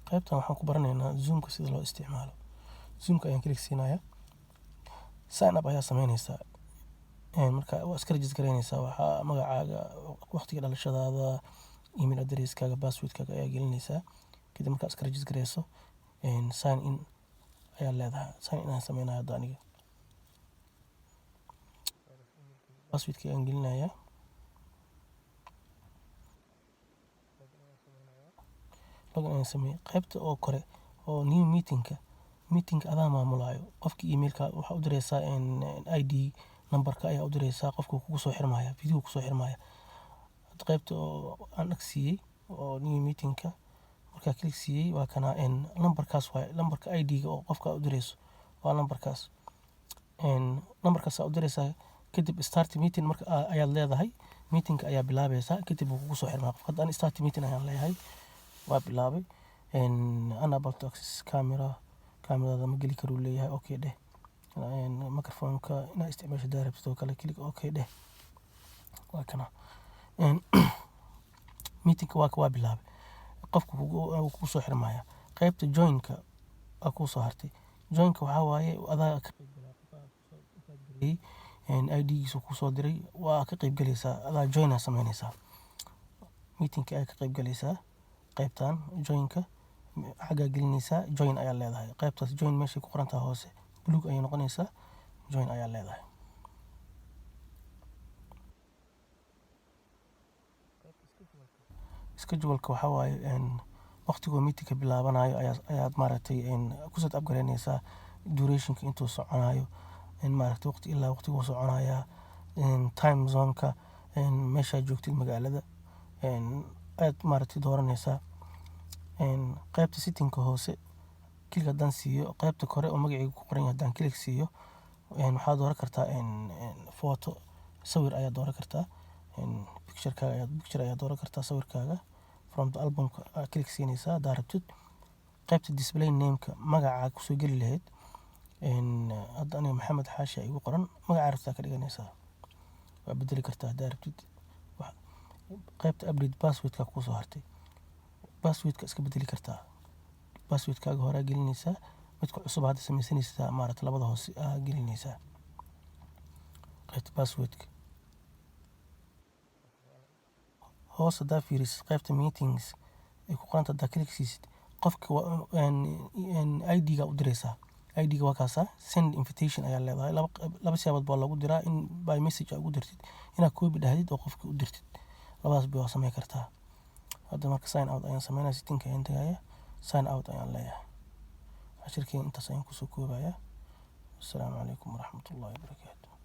qaybtan waxaan ku baranaynaa Zoom-ka sida loo isticmaalo. Zoom-ka ayaan klik siinayaa. Sign up ayaa sameynaysaa. Marka waa iska register gareynaysaa waxaa magacaaga, waqtiga dhalashadaada, email address-kaaga, password-kaaga ayaa gelinaysaa. Kadib markaa iska register gareyso, sign in ayaa leedahay. Sign in ayaan sameynayaa hadda aniga. Password-ka ayaan gelinayaa. Login ayaan sameeyay. Qaybta oo kore oo new meeting-ka adaa maamulaayo. Qofka email-ka waxaa u diraysaa ID number-ka ayaa u diraysaa, qofka kugu soo xirmaya, video ku soo xirmaya. Qaybta oo aan siiyay oo new meeting-ka markaa klik siiyay waa kana number-kaas waaye, number-ka ID-ga oo qofka u dirayso waa number-kaas. Number-kaas aad u diraysaa kadib start meeting marka ayaad leedahay, meeting-ka ayaa bilaabaysaa kadib wuu kugu soo xirmaa. Hadda aan start meeting ayaan leeyahay, waa bilaabay. Unable to access camera ma geli karo leeyahay, okay dheh. Microphone-ka inaad isticmaasho direct sidoo kale klik okay dheh. Waa kana meeting-ka waa bilaabay. Qofka wuu kugu soo xirmaya. Qaybta join-ka waa kuu soo hartay. Join-ka waxaa waaye adaa ka qayb galay, ID-giisa kuu soo diray, waa ka qayb galaysaa, adaa join aa sameynaysaa. Meeting-ka ayaa ka qayb galaysaa. Qaybtan join-ka xaggaa gelinaysaa, join ayaa leedahay. Qaybtaas join meeshay ku qoran tahay hoose buluug ayay noqonaysaa, join ayaa leedahay. Schedule-ka waxaa waaye waqtigoo meeting-ka bilaabanayo ayaad maaragtay ku set up gareynaysaa duration-ka intuu soconayo, maaragtay waqti ilaa waqtiguu soconayaa, time zone-ka meeshaa joogtid magaalada ayaad maaragtay dooranaysaa. Qaybta setting-ka hoose klik haddaan siiyo, qaybta kore oo magacayga ku qoran yahay haddaan klik siiyo, waxaad dooran kartaa photo, sawir ayaad dooran kartaa. Picture ayaad dooran kartaa sawirkaaga from the album-ka aad klik siinaysaa haddaa rabtid. Qaybta display name-ka magacaa ku soo geli lahayd, hadda aniga Maxamed Xaashi igu qoran, magacaa rabtaa ka dhiganaysaa, waa bedeli kartaa haddaa rabtid. Qaybta update password-ka kuu soo hartay, password-ka iska bedeli kartaa. Password-kaaga hore gelinaysaa, midka cusub hadda sameysanaysaa maaragtay labada hoose gelinaysaa. Qaybta password-ka hoos haddaa fiirisid qaybta meetings ay ku qoranta haddaa klik siisid, qofka ID-ga u diraysaa. ID-ga waa kaasaa, send invitation ayaa leedahay. Laba siyaabood baa lagu diraa, in by message aad ugu dirtid, inaad copy dhahdid oo qofka u dirtid. Labadaas bay waa sameyn kartaa. Hadda marka sign out ayaan sameynaya, setting-ka ayaan tagaya, sign out ayaan leeyahay. Cashirkeen intaas ayaan kusoo koobayaa. Assalaamu calaykum waraxmatullaahi wabarakaatuh.